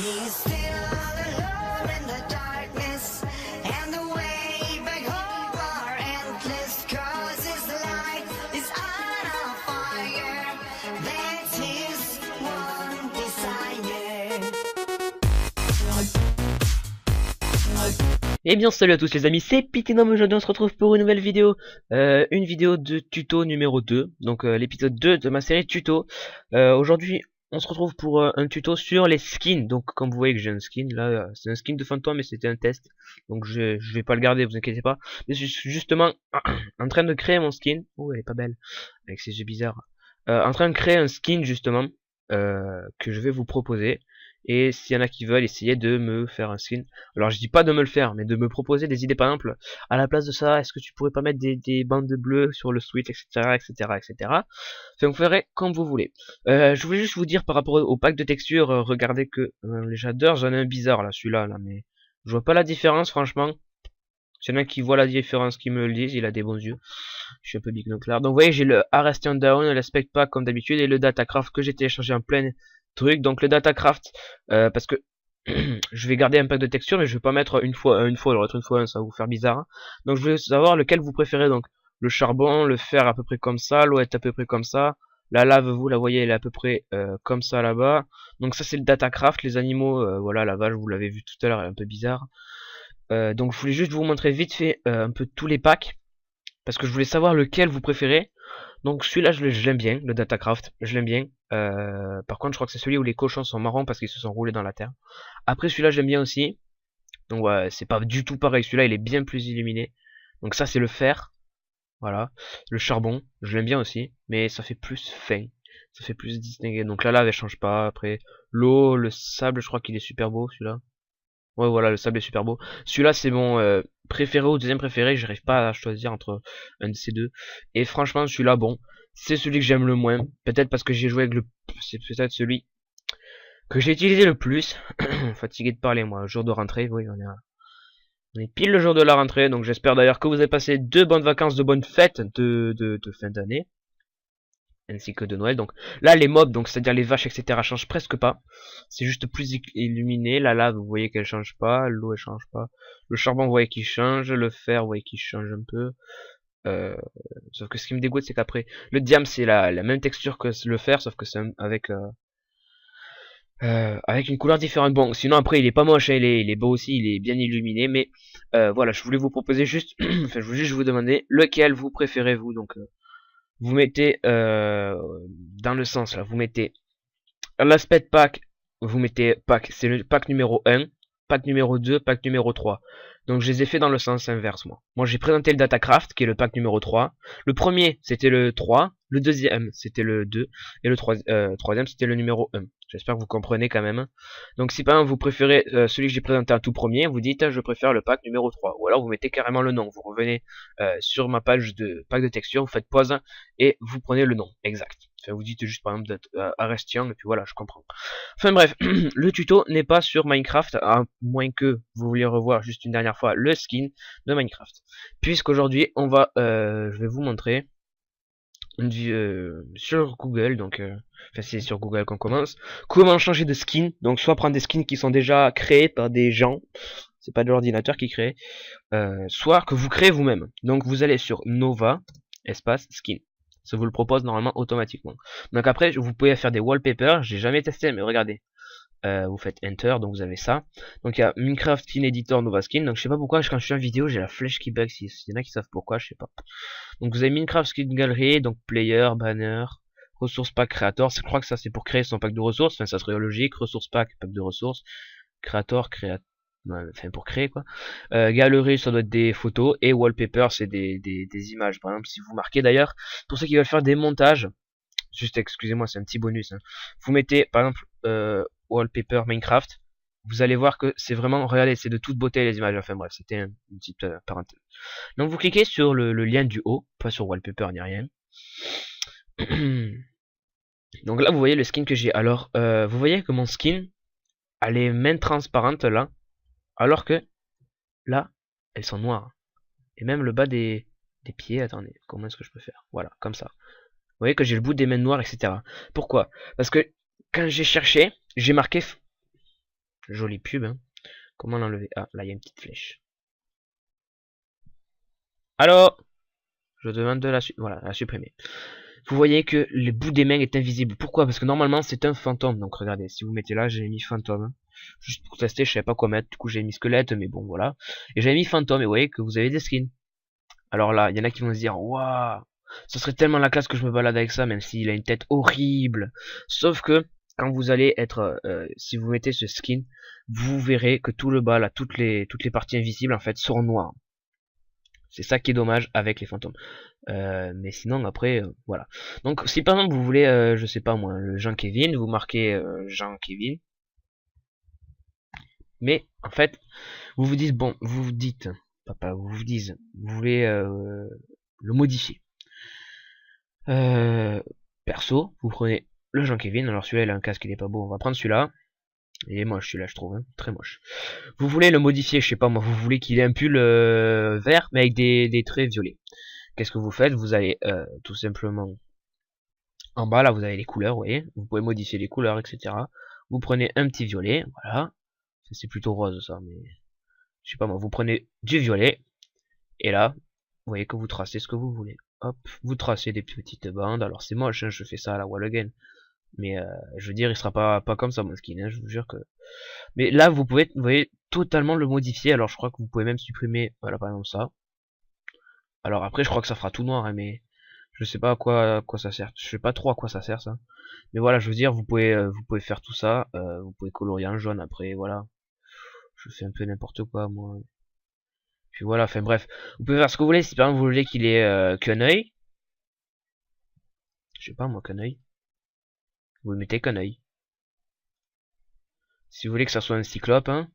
He's still all alone in the darkness, and the way back home are endless, 'cause his light is on a fire. That's his one desire. Eh bien salut à tous les amis, c'est Pitinum. Aujourd'hui on se retrouve pour une nouvelle vidéo, une vidéo de tuto numéro 2, donc l'épisode 2 de ma série tuto. Aujourd'hui on se retrouve pour un tuto sur les skins. Donc comme vous voyez que j'ai un skin, là c'est un skin de fantôme mais c'était un test, donc je vais pas le garder, vous inquiétez pas. Mais je suis justement en train de créer mon skin. Oh elle est pas belle, avec ces yeux bizarres. En train de créer un skin justement, que je vais vous proposer. Et s'il y en a qui veulent essayer de me faire un skin, alors je dis pas de me le faire, mais de me proposer des idées. Par exemple, à la place de ça, est-ce que tu pourrais pas mettre des bandes bleues sur le Switch, etc., etc., etc. Enfin, vous ferez comme vous voulez. Je voulais juste vous dire par rapport au pack de textures, regardez que j'adore, j'en ai un bizarre là, celui-là, là, mais je vois pas la différence, franchement. S'il y en a qui voient la différence, qui me le disent, il a des bons yeux. Je suis un peu binoculaire. Donc vous voyez, j'ai le Arrestion Down, l'aspect pack comme d'habitude, et le Datacraft que j'ai téléchargé en plein truc. Donc le Datacraft, parce que je vais garder un pack de texture, mais je vais pas mettre une fois l'autre une fois un, ça va vous faire bizarre, hein. Donc je voulais savoir lequel vous préférez. Donc le charbon, le fer à peu près comme ça, l'eau est à peu près comme ça, la lave vous la voyez, elle est à peu près comme ça là-bas. Donc ça c'est le Datacraft. Les animaux, voilà, la vache vous l'avez vu tout à l'heure, elle est un peu bizarre. Donc je voulais juste vous montrer vite fait un peu tous les packs, parce que je voulais savoir lequel vous préférez. Donc celui-là je l'aime bien, le Datacraft, je l'aime bien. Par contre je crois que c'est celui où les cochons sont marrons parce qu'ils se sont roulés dans la terre. Après celui-là j'aime bien aussi. Donc ouais, c'est pas du tout pareil, celui-là il est bien plus illuminé. Donc ça c'est le fer, voilà. Le charbon, je l'aime bien aussi, mais ça fait plus fin, ça fait plus distingué. Donc la lave elle change pas. Après l'eau, le sable, je crois qu'il est super beau celui-là. Ouais voilà, le sable est super beau. Celui-là c'est mon préféré ou deuxième préféré, j'arrive pas à choisir entre un de ces deux. Et franchement celui-là, bon, c'est celui que j'aime le moins. Peut-être parce que j'ai joué avec le... C'est peut-être celui que j'ai utilisé le plus. Fatigué de parler moi, jour de rentrée, oui on est pile le jour de la rentrée. Donc j'espère d'ailleurs que vous avez passé de bonnes vacances, de bonnes fêtes de fin d'année, ainsi que de Noël. Donc là les mobs, donc c'est-à-dire les vaches, etc., changent presque pas. C'est juste plus illuminé. La lave vous voyez qu'elle change pas, l'eau elle change pas, le charbon vous voyez qu'il change, le fer vous voyez qu'il change un peu. Sauf que ce qui me dégoûte c'est qu'après le diamant c'est la même texture que le fer, sauf que c'est avec une couleur différente. Bon sinon après il est pas moche, hein, il est beau aussi, il est bien illuminé. Mais voilà, je voulais vous proposer juste enfin je voulais juste vous demander lequel vous préférez vous. Donc vous mettez dans le sens là, vous mettez l'aspect pack, vous mettez pack, c'est le pack numéro 1, pack numéro 2, pack numéro 3. Donc je les ai fait dans le sens inverse moi. Moi j'ai présenté le Datacraft qui est le pack numéro 3. Le premier c'était le 3, le deuxième c'était le 2 et le troisième c'était le numéro 1. J'espère que vous comprenez quand même. Donc si par exemple vous préférez celui que j'ai présenté en tout premier, vous dites je préfère le pack numéro 3. Ou alors vous mettez carrément le nom. Vous revenez sur ma page de pack de texture, vous faites pause et vous prenez le nom exact. Enfin, vous dites juste par exemple Arrestion et puis voilà, je comprends. Enfin bref, le tuto n'est pas sur Minecraft, à moins que vous vouliez revoir juste une dernière fois le skin de Minecraft. Puisqu'aujourd'hui on va, je vais vous montrer sur Google, donc enfin c'est sur Google qu'on commence, comment changer de skin. Donc soit prendre des skins qui sont déjà créés par des gens, c'est pas de l'ordinateur qui crée, soit que vous créez vous-même. Donc vous allez sur Nova espace skin, ça vous le propose normalement automatiquement. Donc après vous pouvez faire des wallpapers, j'ai jamais testé mais regardez, vous faites enter, donc vous avez ça. Donc il y a Minecraft Skin Editor Nova Skin. Donc je sais pas pourquoi quand je suis en vidéo j'ai la flèche qui bug, s'il y en a qui savent pourquoi, je sais pas. Donc vous avez Minecraft Skin Gallery, donc player, banner, ressources pack creator, je crois que ça c'est pour créer son pack de ressources, enfin ça serait logique, ressources pack, pack de ressources, creator, enfin pour créer quoi. Galerie ça doit être des photos, et wallpaper c'est des images. Par exemple si vous marquez d'ailleurs, pour ceux qui veulent faire des montages, juste excusez-moi c'est un petit bonus, hein. Vous mettez par exemple wallpaper Minecraft, vous allez voir que c'est vraiment, regardez, c'est de toute beauté les images. Enfin bref, c'était une petite parenthèse. Donc vous cliquez sur le lien du haut, pas sur wallpaper ni rien. Donc là vous voyez le skin que j'ai. Alors vous voyez que mon skin a les mains transparentes là, alors que là elles sont noires. Et même le bas des pieds, attendez, comment est-ce que je peux faire? Voilà, comme ça. Vous voyez que j'ai le bout des mains noires, etc. Pourquoi? Parce que quand j'ai cherché, j'ai marqué jolie pub, hein. Comment l'enlever? Ah, là, il y a une petite flèche. Allô? Je demande de voilà, la supprimer. Vous voyez que le bout des mains est invisible. Pourquoi? Parce que normalement, c'est un fantôme. Donc, regardez, si vous mettez là, j'ai mis fantôme. Juste pour tester, je savais pas quoi mettre. Du coup, j'ai mis squelette, mais bon, voilà. Et j'ai mis fantôme, et vous voyez que vous avez des skins. Alors là, il y en a qui vont se dire, waouh, ce serait tellement la classe que je me balade avec ça, même s'il a une tête horrible. Sauf que, quand vous allez être, si vous mettez ce skin, vous verrez que tout le bas, là, toutes les parties invisibles, en fait, sont noires. C'est ça qui est dommage avec les fantômes. Mais sinon, après, voilà. Donc, si par exemple, vous voulez, je sais pas moi, le Jean-Kevin, vous marquez Jean-Kevin. Mais, en fait, vous vous dites, bon, vous vous dites, papa, vous vous dites, vous voulez le modifier. Perso, vous prenez le Jean-Kevin. Alors celui-là, il a un casque, il est pas beau. On va prendre celui-là. Il est moche, celui-là, je trouve. Hein, très moche. Vous voulez le modifier, je sais pas moi. Vous voulez qu'il ait un pull vert, mais avec des traits violets. Qu'est-ce que vous faites? Vous allez tout simplement... En bas, là, vous avez les couleurs, vous voyez. Vous pouvez modifier les couleurs, etc. Vous prenez un petit violet, voilà. C'est plutôt rose, ça, mais... Je sais pas moi. Vous prenez du violet. Et là, vous voyez que vous tracez ce que vous voulez. Hop, vous tracez des petites bandes. Alors c'est moche, hein, je fais ça à la wall again. Mais je veux dire, il sera pas comme ça mon skin, hein, je vous jure que... Mais là, vous pouvez, vous voyez, totalement le modifier. Alors je crois que vous pouvez même supprimer, voilà, par exemple ça. Alors après, je crois que ça fera tout noir, hein, mais je sais pas à quoi ça sert. Je sais pas trop à quoi ça sert ça. Mais voilà, je veux dire, vous pouvez faire tout ça. Vous pouvez colorier en jaune après, voilà. Je fais un peu n'importe quoi moi. Puis voilà, enfin bref, vous pouvez faire ce que vous voulez. Si par exemple vous voulez qu'il ait qu'un œil, je sais pas moi, qu'un œil, vous le mettez qu'un œil. Si vous voulez que ça soit un cyclope, hein,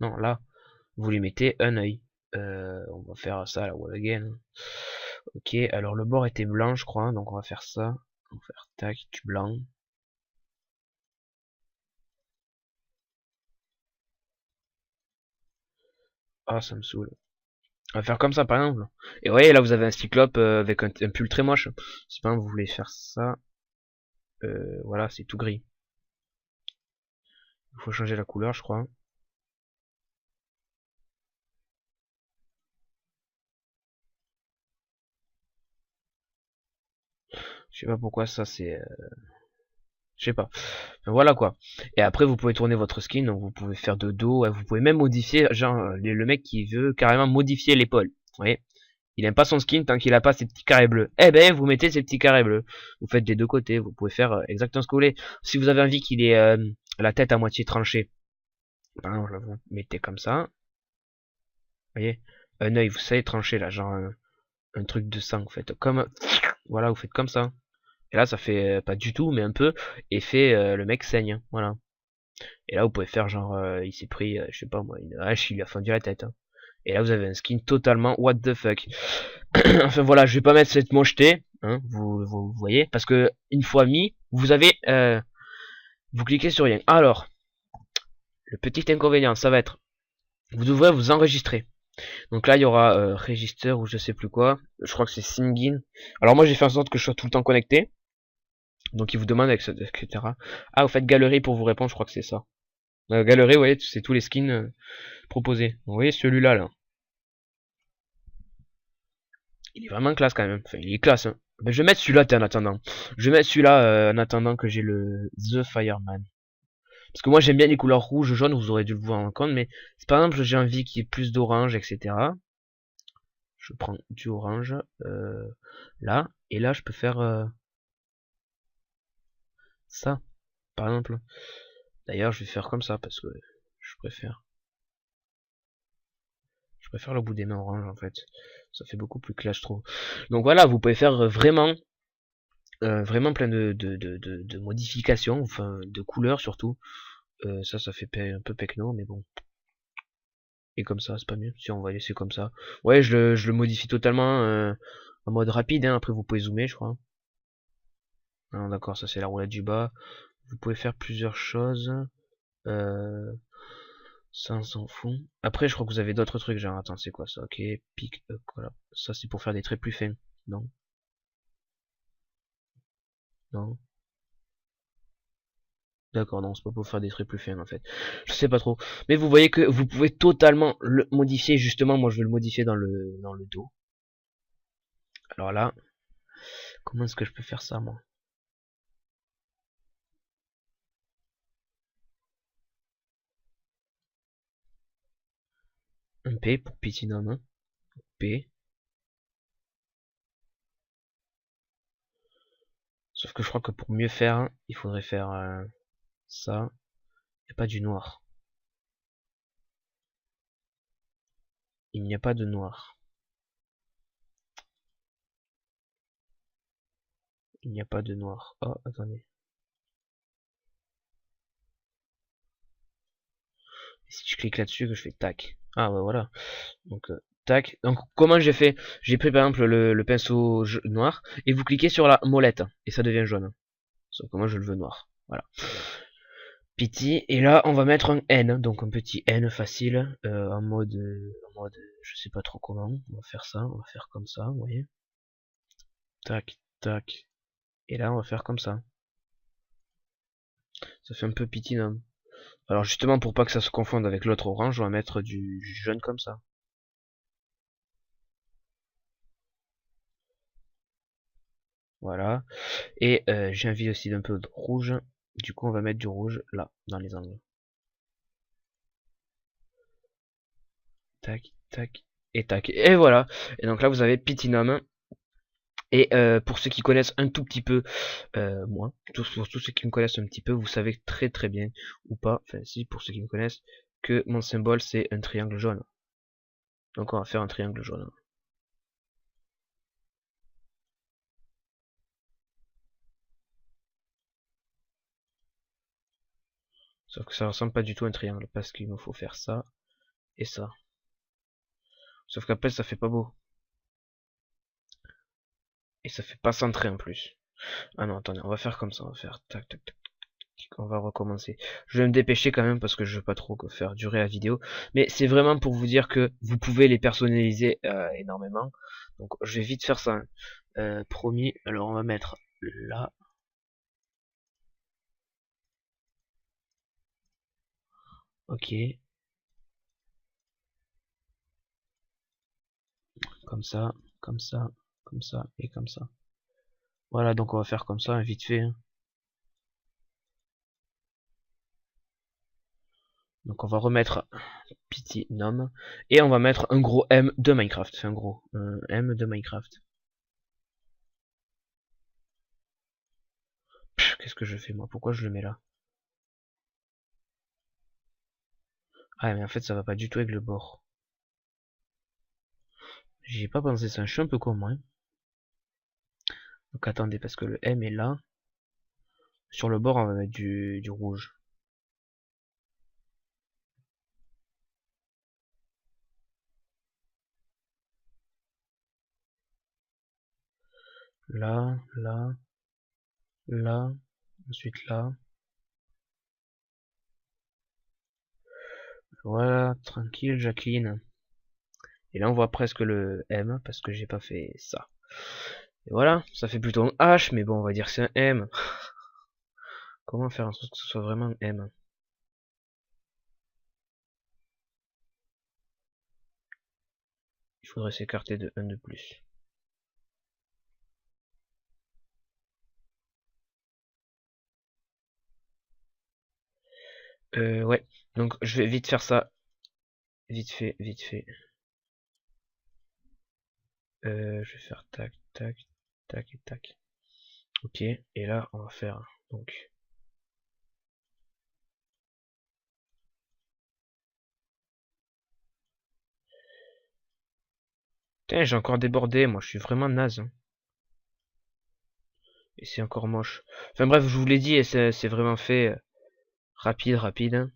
non là, vous lui mettez un œil. On va faire ça à la wall again. Ok, alors le bord était blanc, je crois, donc on va faire ça. On va faire tac, du blanc. Ah, ça me saoule. On va faire comme ça par exemple. Et vous voyez, là vous avez un cyclope avec un pull très moche. Si par exemple vous voulez faire ça, voilà, c'est tout gris. Il faut changer la couleur, je crois. Je sais pas pourquoi ça c'est... Je sais pas. Enfin, voilà quoi. Et après vous pouvez tourner votre skin, donc vous pouvez faire de dos, vous pouvez même modifier, genre le mec qui veut carrément modifier l'épaule. Vous voyez, il aime pas son skin tant qu'il a pas ses petits carrés bleus. Eh ben vous mettez ces petits carrés bleus. Vous faites des deux côtés, vous pouvez faire exactement ce que vous voulez. Si vous avez envie qu'il ait la tête à moitié tranchée, par exemple vous mettez comme ça. Vous voyez, un œil vous savez tranché là, genre un truc de sang, vous faites comme... Voilà, vous faites comme ça. Et là ça fait pas du tout mais un peu effet le mec saigne, voilà. Et là vous pouvez faire genre il s'est pris je sais pas moi une hache, il lui a fendu la tête, hein. Et là vous avez un skin totalement what the fuck. Enfin voilà, je vais pas mettre cette mocheté, hein, vous voyez, parce que une fois mis, vous avez vous cliquez sur rien. Alors le petit inconvénient ça va être, vous devrez vous enregistrer. Donc là il y aura register ou je sais plus quoi, je crois que c'est singin. Alors moi j'ai fait en sorte que je sois tout le temps connecté. Donc il vous demande, etc. Ah, vous faites galerie pour vous répondre, je crois que c'est ça. Galerie, vous voyez, c'est tous les skins proposés. Vous voyez celui-là, là. Il est vraiment classe quand même. Enfin, il est classe, hein. Ben, je vais mettre celui-là, en attendant. Je vais mettre celui-là en attendant que j'ai le The Fireman. Parce que moi j'aime bien les couleurs rouge, jaune, vous aurez dû le voir en compte, mais si par exemple j'ai envie qu'il y ait plus d'orange, etc. Je prends du orange, là, et là je peux faire ça, par exemple. D'ailleurs je vais faire comme ça, parce que je préfère. Je préfère le bout des mains orange en fait. Ça fait beaucoup plus classe je trouve. Donc voilà, vous pouvez faire vraiment plein de modifications, enfin de couleurs surtout. Ça fait un peu pecno, mais bon. Et comme ça, c'est pas mieux. Si on va laisser comme ça. Ouais, je le modifie totalement en mode rapide, hein. Après vous pouvez zoomer je crois. Ah, d'accord, ça c'est la roulette du bas. Vous pouvez faire plusieurs choses. Ça on s'en fout. Après je crois que vous avez d'autres trucs, genre attends c'est quoi ça? Ok, pick up, voilà. Ça c'est pour faire des traits plus fins. Non. Non. D'accord, non, c'est pas pour faire des traits plus fins en fait. Je sais pas trop. Mais vous voyez que vous pouvez totalement le modifier. Justement, moi je vais le modifier dans le dos. Alors là, comment est-ce que je peux faire ça moi? Un P pour Pitinum. P. Sauf que je crois que pour mieux faire, il faudrait faire ça. Il n'y a pas du noir. Il n'y a pas de noir. Il n'y a pas de noir. Oh, attendez. Et si je clique là-dessus, que je fais tac. Ah ouais, voilà. Donc, tac. Donc, comment j'ai fait? J'ai pris par exemple le pinceau noir, et vous cliquez sur la molette, et ça devient jaune. Sauf que moi je le veux noir. Voilà. Pity, et là on va mettre un N, donc un petit N facile, en mode, je sais pas trop comment. On va faire ça, on va faire comme ça, vous voyez. Tac, tac. Et là on va faire comme ça. Ça fait un peu Pitinum. Alors justement pour pas que ça se confonde avec l'autre orange, on va mettre du jaune comme ça. Voilà. Et j'ai envie aussi d'un peu de rouge. Du coup on va mettre du rouge là, dans les angles. Tac, tac, et tac. Et voilà. Et donc là vous avez Pitinum. Et pour ceux qui connaissent un tout petit peu, moi, pour tous ceux qui me connaissent un petit peu, vous savez très très bien, ou pas, enfin si, pour ceux qui me connaissent, que mon symbole c'est un triangle jaune. Donc on va faire un triangle jaune. Sauf que ça ressemble pas du tout à un triangle, parce qu'il me faut faire ça, et ça. Sauf qu'après ça fait pas beau. Et ça fait pas centré en plus. Ah non, attendez, on va faire comme ça, on va faire tac tac tac. On va recommencer. Je vais me dépêcher quand même parce que je veux pas trop faire durer la vidéo. Mais c'est vraiment pour vous dire que vous pouvez les personnaliser énormément. Donc je vais vite faire ça. Promis. Alors on va mettre là. Ok. Comme ça, comme ça, comme ça et comme ça. Voilà, donc on va faire comme ça, vite fait. Hein. Donc on va remettre Pity Nom et on va mettre un gros M de Minecraft. C'est un gros M de Minecraft. Qu'est-ce que je fais moi? Pourquoi je le mets là? Ah mais en fait ça va pas du tout avec le bord. J'y ai pas pensé ça, je suis un peu con moi. Hein. Donc attendez parce que le M est là. Sur le bord on va mettre du rouge. Là, là, là, ensuite là. Voilà, tranquille Jacqueline. Et là on voit presque le M parce que j'ai pas fait ça. Et voilà, ça fait plutôt un H, mais bon on va dire que c'est un M. Comment faire en sorte que ce soit vraiment un M? Il faudrait s'écarter de 1 de plus. Ouais, donc je vais vite faire ça. Vite fait, vite fait. Je vais faire tac, tac, tac et tac. Ok, et là on va faire donc. Putain, j'ai encore débordé, moi je suis vraiment naze. Hein. Et c'est encore moche. Enfin bref, je vous l'ai dit, et c'est vraiment fait rapide, rapide. Hein.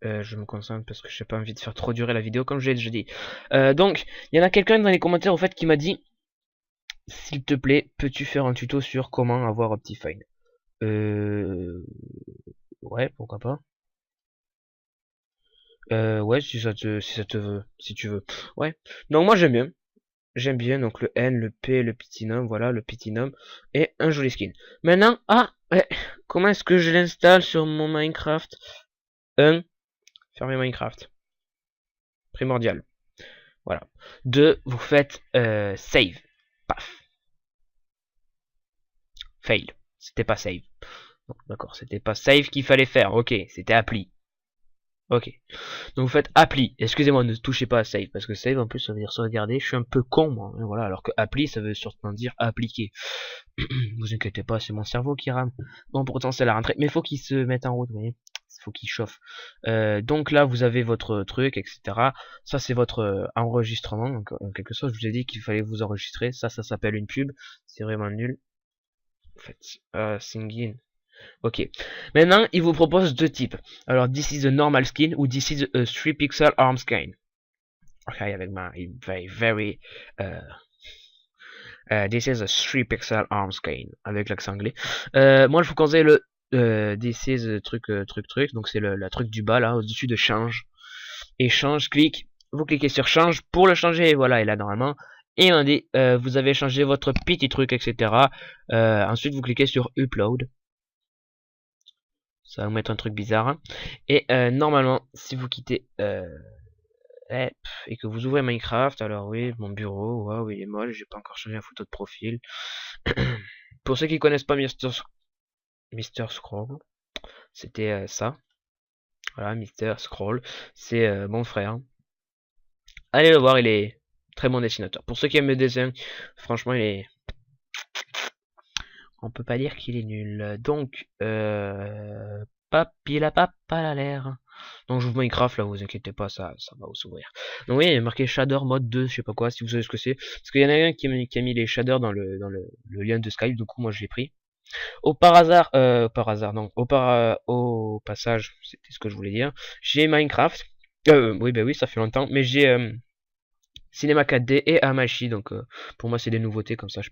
Je me concentre parce que j'ai pas envie de faire trop durer la vidéo comme je l'ai déjà dit. Donc, il y en a quelqu'un dans les commentaires au fait qui m'a dit, s'il te plaît, peux-tu faire un tuto sur comment avoir Optifine? Euh... Ouais, pourquoi pas. Ouais, si tu veux. Ouais. Donc moi j'aime bien. J'aime bien donc le N, le P, le Pitinum, voilà, le Pitinum. Et un joli skin. Maintenant, ouais, comment est-ce que je l'installe sur mon Minecraft? Fermez Minecraft. Primordial. Voilà. 2, vous faites save. Paf. Fail. C'était pas save. D'accord, c'était pas save qu'il fallait faire. Ok, c'était appli. Ok. Donc vous faites appli. Excusez-moi, ne touchez pas à save. Parce que save en plus ça veut dire sauvegarder. Je suis un peu con moi. Voilà. Alors que appli ça veut surtout dire appliquer. Vous inquiétez pas, c'est mon cerveau qui rame. Bon pourtant c'est la rentrée. Mais faut qu'il se mette en route, vous voyez. Faut qu'il chauffe. Donc là vous avez votre truc, etc. Ça c'est votre enregistrement. Donc, en quelque sorte je vous ai dit qu'il fallait vous enregistrer. Ça s'appelle une pub. C'est vraiment nul. En fait, singing. Ok. Maintenant, il vous propose deux types. Alors, this is a normal skin ou this is a 3 pixel arm skin. Ok, avec ma very this is a 3 pixel arm skin avec l'accent anglais. Moi, je vous conseille le this is truc. Donc c'est la truc du bas là, au-dessus de change. Et change, clique. Vous cliquez sur change pour le changer. Et voilà, et là normalement. Et on dit, vous avez changé votre petit truc, etc. Ensuite, vous cliquez sur upload. Ça va vous mettre un truc bizarre. Hein. Et normalement, si vous quittez et que vous ouvrez Minecraft, alors oui, mon bureau, waouh, il est moche, j'ai pas encore changé la photo de profil. Pour ceux qui connaissent pas Mister Scroll, c'était ça. Voilà, Mister Scroll, c'est mon frère. Allez le voir, il est très bon dessinateur. Pour ceux qui aiment le dessin, franchement, il est... On peut pas dire qu'il est nul. Donc, il a pas l'air. Donc je vous Minecraft là, vous inquiétez pas, ça va vous s'ouvrir. Donc oui, il y a marqué shader mode 2, je sais pas quoi, si vous savez ce que c'est. Parce qu'il y en a un qui a mis les shaders dans le lien de Skype, du coup moi je l'ai pris. Au passage, c'était ce que je voulais dire. J'ai Minecraft. Oui, bah oui, ça fait longtemps, mais j'ai Cinema 4D et Hamachi, donc pour moi c'est des nouveautés, comme ça je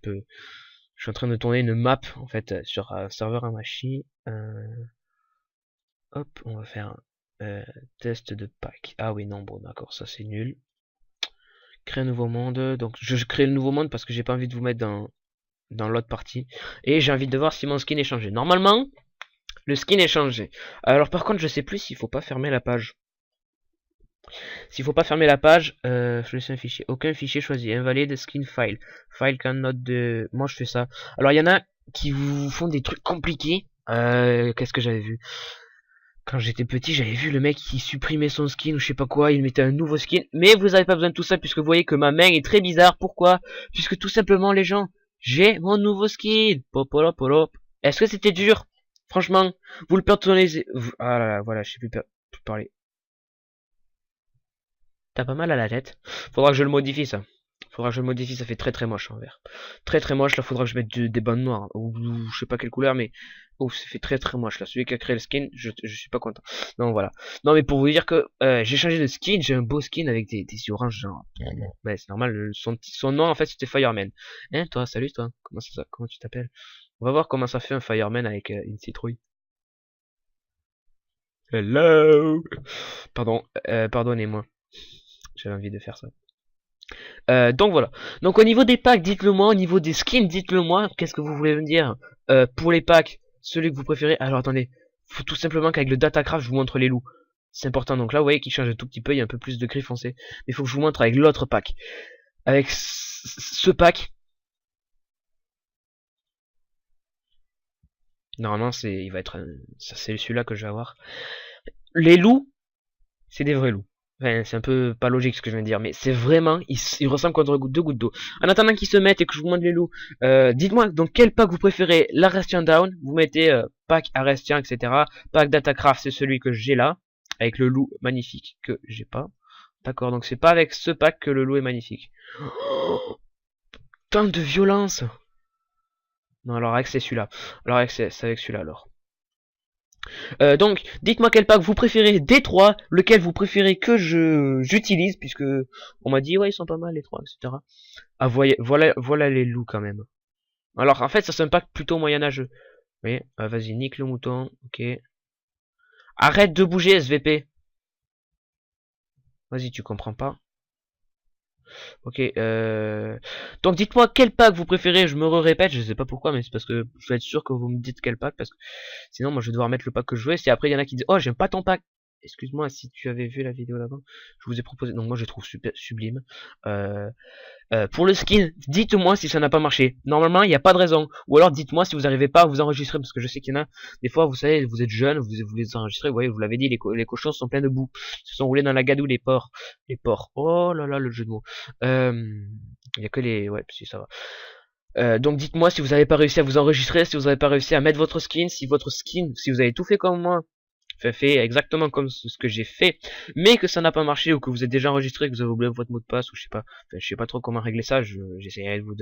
suis en train de tourner une map en fait sur un serveur Hamachi. Hop, on va faire un test de pack. Ah oui, non, bon, d'accord, ça c'est nul. Créer un nouveau monde. Donc, je crée le nouveau monde parce que j'ai pas envie de vous mettre dans l'autre partie. Et j'ai envie de voir si mon skin est changé. Normalement, le skin est changé. Alors, par contre, je sais plus s'il faut pas fermer la page. S'il faut pas fermer la page, je laisse un fichier. Aucun fichier choisi. Invalide skin file. File cannot de. Moi, je fais ça. Alors, il y en a qui vous font des trucs compliqués. Qu'est-ce que j'avais vu? Quand j'étais petit, j'avais vu le mec qui supprimait son skin ou je sais pas quoi, il mettait un nouveau skin. Mais vous avez pas besoin de tout ça puisque vous voyez que ma main est très bizarre. Pourquoi? Puisque tout simplement les gens, j'ai mon nouveau skin. Popolopolop. Est-ce que c'était dur? Franchement, vous le personnalisez. Ah là là, voilà, je sais plus parler. T'as pas mal à la tête? Faudra que je le modifie ça. Faudra que je le modifie, ça fait très moche en vert. Très moche, là faudra que je mette des bandes noires. Ou je sais pas quelle couleur, mais... Oh, ça fait très moche là. Celui qui a créé le skin, je suis pas content. Non, voilà. Non, mais pour vous dire que j'ai changé de skin, j'ai un beau skin avec des yeux orange, genre... Ouais, c'est normal, son nom en fait c'était Fireman. Hein, toi, salut toi. Comment tu t'appelles? On va voir comment ça fait un Fireman avec une citrouille. Hello. Pardon, pardonnez-moi. J'avais envie de faire ça. Donc voilà. Donc au niveau des packs, dites-le moi. Au niveau des skins, dites-le moi. Qu'est-ce que vous voulez me dire? Pour les packs, celui que vous préférez. Alors attendez. Faut tout simplement qu'avec le Datacraft, je vous montre les loups. C'est important. Donc là, vous voyez qu'il change un tout petit peu. Il y a un peu plus de gris foncé. Mais il faut que je vous montre avec l'autre pack. Avec ce pack. Normalement, il va être... c'est celui-là que je vais avoir. Les loups, c'est des vrais loups. Enfin, c'est un peu pas logique ce que je viens de dire, mais c'est vraiment, il ressemble contre deux gouttes d'eau. En attendant qu'ils se mettent et que je vous montre les loups, dites-moi donc quel pack vous préférez. L'Arrestian Down, vous mettez pack Arrestian, etc. Pack Datacraft, c'est celui que j'ai là, avec le loup magnifique que j'ai pas. D'accord, donc c'est pas avec ce pack que le loup est magnifique. Oh, tant de violence. Non, alors avec c'est celui-là. Alors avec c'est avec celui-là alors. Donc, dites-moi quel pack vous préférez des trois, lequel vous préférez que j'utilise, puisque on m'a dit ouais ils sont pas mal les trois, etc. Ah voilà les loups quand même. Alors en fait ça c'est un pack plutôt moyenâgeux. Oui, vas-y nique le mouton, ok. Arrête de bouger, SVP. Vas-y, tu comprends pas. Ok, donc dites-moi quel pack vous préférez, je me répète, je sais pas pourquoi, mais c'est parce que je vais être sûr que vous me dites quel pack, parce que sinon moi je vais devoir mettre le pack que je veux, et si après il y en a qui disent, oh j'aime pas ton pack, excuse-moi si tu avais vu la vidéo d'avant, je vous ai proposé, donc moi je trouve super sublime, euh, pour le skin, dites-moi si ça n'a pas marché. Normalement, il n'y a pas de raison. Ou alors dites-moi si vous n'arrivez pas à vous enregistrer, parce que je sais qu'il y en a, des fois, vous savez, vous êtes jeune, vous les enregistrez, vous voyez, vous l'avez dit, les cochons sont pleins de boue. Ils se sont roulés dans la gadoue, les porcs. Les porcs. Oh là là, le jeu de mots. Il y a que les... Ouais, si ça va. Donc dites-moi si vous n'avez pas réussi à vous enregistrer, si vous n'avez pas réussi à mettre votre skin, si vous avez tout fait comme moi, fait exactement comme ce que j'ai fait, mais que ça n'a pas marché, ou que vous êtes déjà enregistré, que vous avez oublié votre mot de passe, ou je sais pas, enfin, je sais pas trop comment régler ça, j'essaierai de vous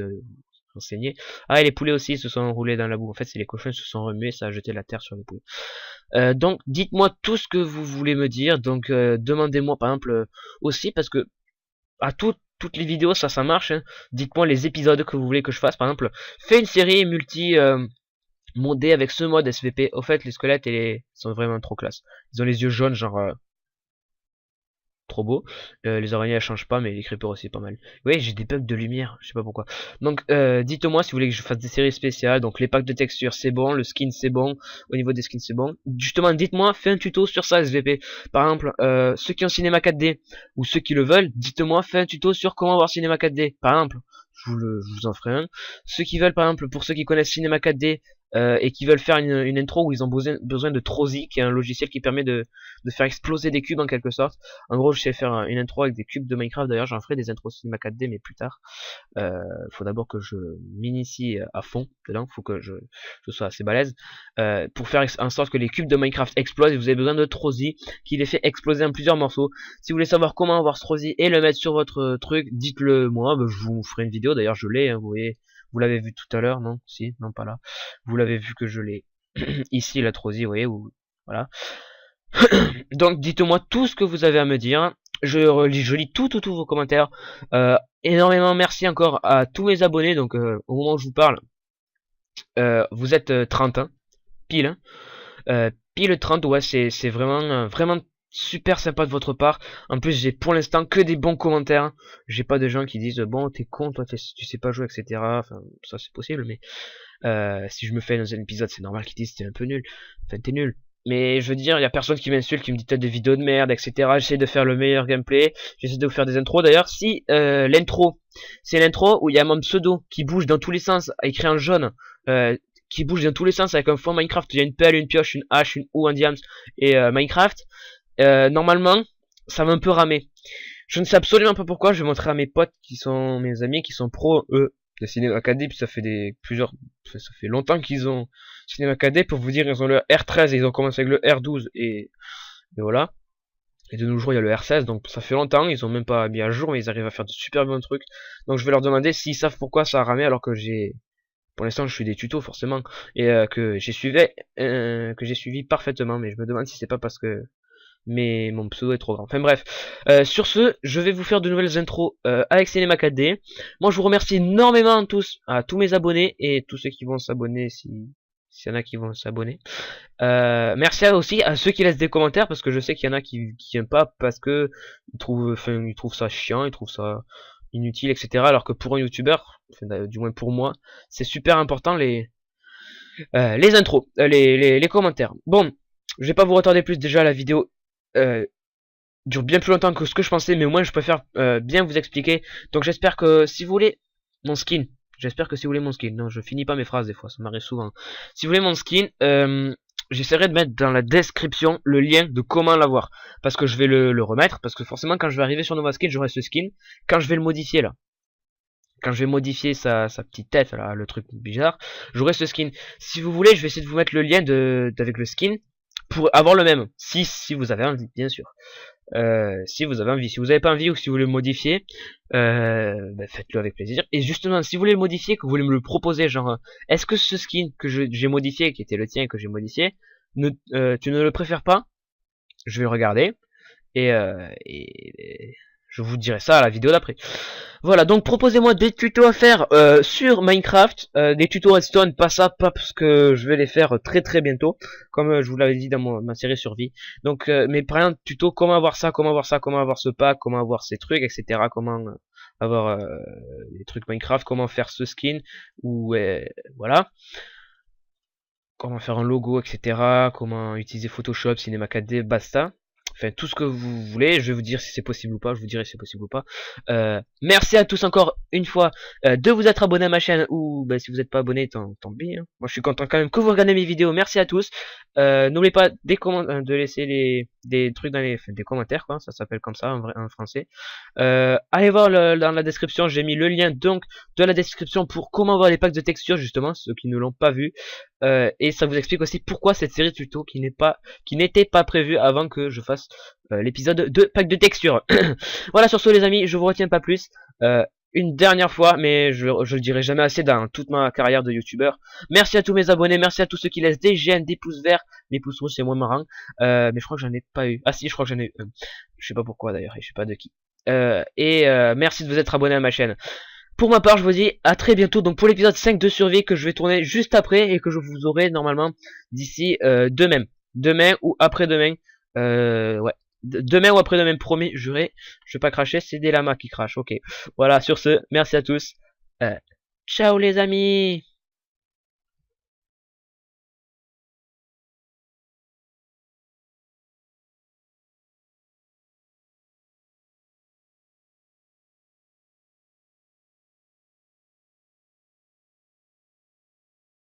enseigner. Ah, et les poulets aussi se sont enroulés dans la boue, en fait c'est les cochons qui se sont remués, ça a jeté la terre sur les poulets. Donc dites-moi tout ce que vous voulez me dire, donc demandez-moi par exemple aussi, parce que à toutes les vidéos ça marche, hein. Dites-moi les épisodes que vous voulez que je fasse, par exemple, fais une série multi... modé avec ce mode SVP. Au fait, les squelettes sont vraiment trop classe. Ils ont les yeux jaunes, genre trop beau. Les araignées elles changent pas, mais les creepers aussi pas mal. Oui, j'ai des bugs de lumière, je sais pas pourquoi. Donc dites-moi si vous voulez que je fasse des séries spéciales. Donc les packs de texture c'est bon, le skin c'est bon, au niveau des skins c'est bon. Justement, dites-moi, fais un tuto sur ça SVP. Par exemple, ceux qui ont Cinéma 4D ou ceux qui le veulent, dites-moi, fais un tuto sur comment avoir Cinéma 4D. Par exemple, je vous en ferai un. Ceux qui veulent, par exemple, pour ceux qui connaissent Cinéma 4D, et qui veulent faire une intro où ils ont besoin de Trozy, qui est un logiciel qui permet de faire exploser des cubes en quelque sorte. En gros, je sais faire une intro avec des cubes de Minecraft. D'ailleurs, j'en ferai des intros Cinema 4D, mais plus tard. Faut d'abord que je m'initie à fond dedans. Faut que je sois assez balèze pour faire en sorte que les cubes de Minecraft explosent. Et vous avez besoin de Trozy qui les fait exploser en plusieurs morceaux. Si vous voulez savoir comment avoir ce Trozy et le mettre sur votre truc, dites-le moi. Bah, je vous ferai une vidéo. D'ailleurs, je l'ai. Hein, vous voyez. Vous l'avez vu tout à l'heure, non? Si, non, pas là. Vous l'avez vu que je l'ai ici, la Trozy, vous voyez, voilà. Donc, dites-moi tout ce que vous avez à me dire. Je lis tous vos commentaires. Énormément merci encore à tous mes abonnés. Donc, au moment où je vous parle, vous êtes 30, hein, pile. Pile 30, ouais, c'est vraiment super sympa de votre part. En plus, j'ai pour l'instant que des bons commentaires. J'ai pas de gens qui disent bon, t'es con, toi, tu sais pas jouer, etc. Enfin, ça c'est possible, mais si je me fais dans un épisode, c'est normal qu'ils disent t'es un peu nul. Enfin, t'es nul. Mais je veux dire, il y a personne qui m'insulte, qui me dit t'as des vidéos de merde, etc. J'essaie de faire le meilleur gameplay. J'essaie de vous faire des intros. D'ailleurs, si l'intro, c'est l'intro où il y a mon pseudo qui bouge dans tous les sens, écrit en jaune. Qui bouge dans tous les sens avec un fond Minecraft, il y a une pelle, une pioche, une hache, une houe, un diams et Minecraft. Normalement, ça va un peu ramer. Je ne sais absolument pas pourquoi. Je vais montrer à mes potes qui sont mes amis, qui sont pros, eux, de Cinéma 4D. Puis ça fait ça fait longtemps qu'ils ont Cinéma 4D. Pour vous dire, ils ont le R13 et ils ont commencé avec le R12 et voilà. Et de nos jours, il y a le R16, donc ça fait longtemps. Ils ont même pas mis à jour, mais ils arrivent à faire de super bons trucs. Donc je vais leur demander s'ils savent pourquoi ça a ramé alors que pour l'instant, je suis des tutos forcément et que j'ai suivi parfaitement. Mais je me demande si c'est pas parce que mon pseudo est trop grand. Enfin bref, sur ce, je vais vous faire de nouvelles intros avec Cinéma 4D. Moi, je vous remercie énormément à tous mes abonnés et tous ceux qui vont s'abonner s'il y en a qui vont s'abonner. Merci aussi à ceux qui laissent des commentaires parce que je sais qu'il y en a qui aiment pas parce que ils trouvent ça chiant, ils trouvent ça inutile, etc. Alors que pour un youtubeur, du moins pour moi, c'est super important les intros, les commentaires. Bon, je vais pas vous retarder plus, déjà la vidéo dure bien plus longtemps que ce que je pensais, mais au moins je préfère bien vous expliquer. Donc j'espère que si vous voulez mon skin, non, je finis pas mes phrases des fois, ça m'arrive souvent. Si vous voulez mon skin, j'essaierai de mettre dans la description le lien de comment l'avoir, parce que je vais le remettre, parce que forcément quand je vais arriver sur Nova Skin, j'aurai ce skin. Quand je vais le modifier là, quand je vais modifier sa petite tête là, le truc bizarre, j'aurai ce skin. Si vous voulez, je vais essayer de vous mettre le lien avec le skin pour avoir le même, si vous avez envie, bien sûr. Si vous avez envie, si vous avez pas envie ou si vous voulez le modifier, faites-le avec plaisir. Et justement, si vous voulez le modifier, que vous voulez me le proposer, genre, est-ce que ce skin que j'ai modifié, qui était le tien et que j'ai modifié, tu ne le préfères pas? Je vais le regarder et je vous dirai ça à la vidéo d'après. Voilà, donc proposez-moi des tutos à faire sur Minecraft, des tutos redstone, pas ça, pas parce que je vais les faire très très bientôt, comme je vous l'avais dit dans ma série survie. Donc, mais par exemple, tuto comment avoir ça, comment avoir ça, comment avoir ce pack, comment avoir ces trucs, etc. Comment avoir des trucs Minecraft, comment faire ce skin, ou voilà, comment faire un logo, etc. Comment utiliser Photoshop, Cinema 4D, basta. Enfin, tout ce que vous voulez, je vais vous dire si c'est possible ou pas, je vous dirai si c'est possible ou pas. Merci à tous encore une fois de vous être abonnés à ma chaîne, ou bah, si vous n'êtes pas abonné, tant pis. Hein. Moi je suis content quand même que vous regardez mes vidéos, merci à tous. N'oubliez pas de laisser des trucs dans des commentaires, quoi, ça s'appelle comme ça en français. Allez voir dans la description, j'ai mis le lien donc de la description pour comment avoir les packs de textures, justement, ceux qui ne l'ont pas vu. Et ça vous explique aussi pourquoi cette série tuto qui n'était pas prévue avant que je fasse l'épisode de pack de texture. Voilà, sur ce les amis, je vous retiens pas plus. Une dernière fois, mais je le dirai jamais assez dans toute ma carrière de youtubeur. Merci à tous mes abonnés, merci à tous ceux qui laissent des j'aime, des pouces verts, les pouces rouges c'est moins marrant. Mais je crois que j'en ai pas eu. Ah si, je crois que j'en ai eu. Je sais pas pourquoi d'ailleurs, et je sais pas de qui. Merci de vous être abonné à ma chaîne. Pour ma part, je vous dis à très bientôt donc pour l'épisode 5 de survie que je vais tourner juste après et que je vous aurai normalement d'ici demain. Demain ou après-demain. Ouais. Demain ou après-demain, promis, juré. Je vais pas cracher, c'est des lamas qui crachent. Ok. Voilà, sur ce, merci à tous. Ciao les amis.